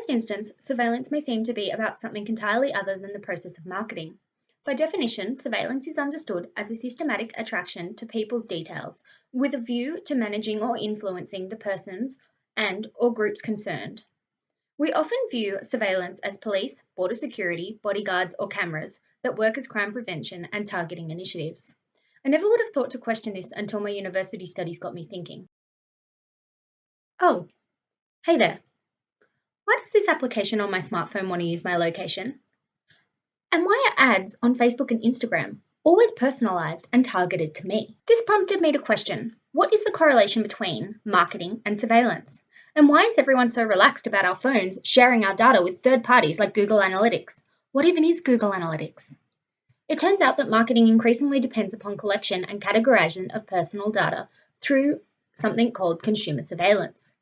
first instance, surveillance may seem to be about something entirely other than the process of marketing. By definition, surveillance is understood as a systematic attraction to people's details with a view to managing or influencing the persons and/or groups concerned. We often view surveillance as police, border security, bodyguards, or cameras that work as crime prevention and targeting initiatives. I never would have thought to question this until my university studies got me thinking. Oh, hey there. Why does this application on my smartphone want to use my location? And why are ads on Facebook and Instagram always personalized and targeted to me? This prompted me to question, what is the correlation between marketing and surveillance? And why is everyone so relaxed about our phones sharing our data with third parties like Google Analytics? What even is Google Analytics? It turns out that marketing increasingly depends upon collection and categorization of personal data through something called consumer surveillance.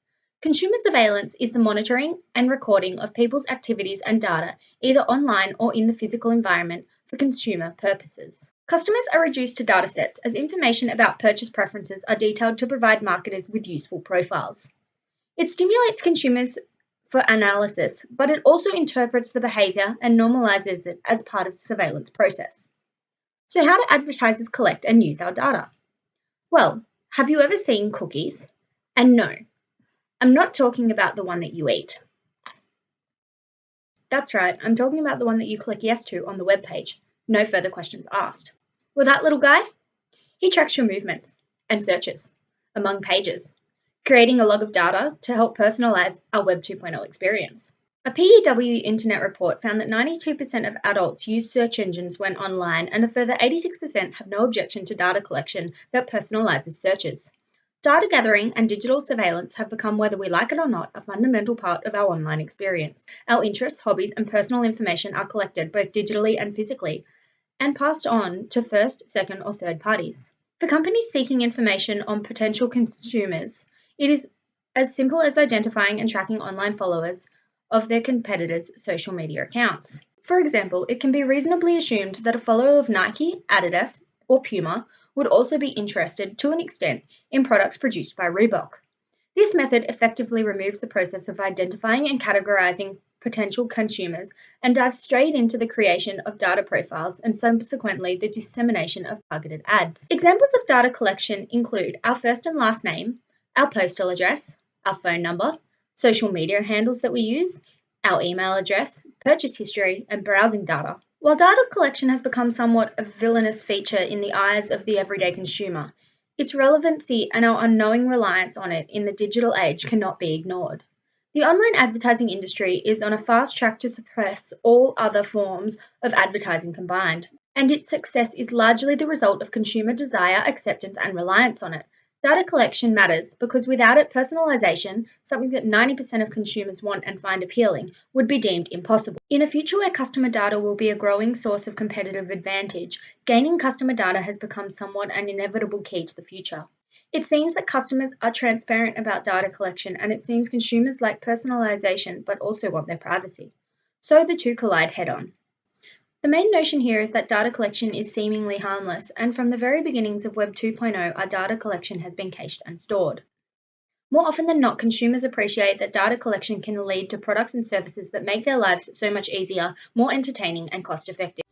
Consumer surveillance is the monitoring and recording of people's activities and data, either online or in the physical environment, for consumer purposes. Customers are reduced to datasets as information about purchase preferences are detailed to provide marketers with useful profiles. It stimulates consumers for analysis, but it also interprets the behavior and normalizes it as part of the surveillance process. So how do advertisers collect and use our data? Well, have you ever seen cookies? And no, I'm not talking about the one that you eat. That's right, I'm talking about the one that you click yes to on the web page. No further questions asked. Well, that little guy? He tracks your movements and searches among pages, creating a log of data to help personalize our Web 2.0 experience. A PEW Internet report found that 92% of adults use search engines when online, and a further 86% have no objection to data collection that personalizes searches. Data gathering and digital surveillance have become, whether we like it or not, a fundamental part of our online experience. Our interests, hobbies, and personal information are collected both digitally and physically, and passed on to first, second, or third parties. For companies seeking information on potential consumers, it is as simple as identifying and tracking online followers of their competitors' social media accounts. For example, it can be reasonably assumed that a follower of Nike, Adidas, or Puma would also be interested, to an extent, in products produced by Reebok. This method effectively removes the process of identifying and categorizing potential consumers and dives straight into the creation of data profiles and subsequently the dissemination of targeted ads. Examples of data collection include our first and last name, our postal address, our phone number, social media handles that we use, our email address, purchase history, and browsing data. While data collection has become somewhat a villainous feature in the eyes of the everyday consumer, its relevancy and our unknowing reliance on it in the digital age cannot be ignored. The online advertising industry is on a fast track to suppress all other forms of advertising combined, and its success is largely the result of consumer desire, acceptance, and reliance on it. Data collection matters because without it, personalization, something that 90% of consumers want and find appealing, would be deemed impossible. In a future where customer data will be a growing source of competitive advantage, gaining customer data has become somewhat an inevitable key to the future. It seems that customers are transparent about data collection, and it seems consumers like personalization but also want their privacy. So the two collide head-on. The main notion here is that data collection is seemingly harmless, and from the very beginnings of Web 2.0, our data collection has been cached and stored. More often than not, consumers appreciate that data collection can lead to products and services that make their lives so much easier, more entertaining, and cost-effective.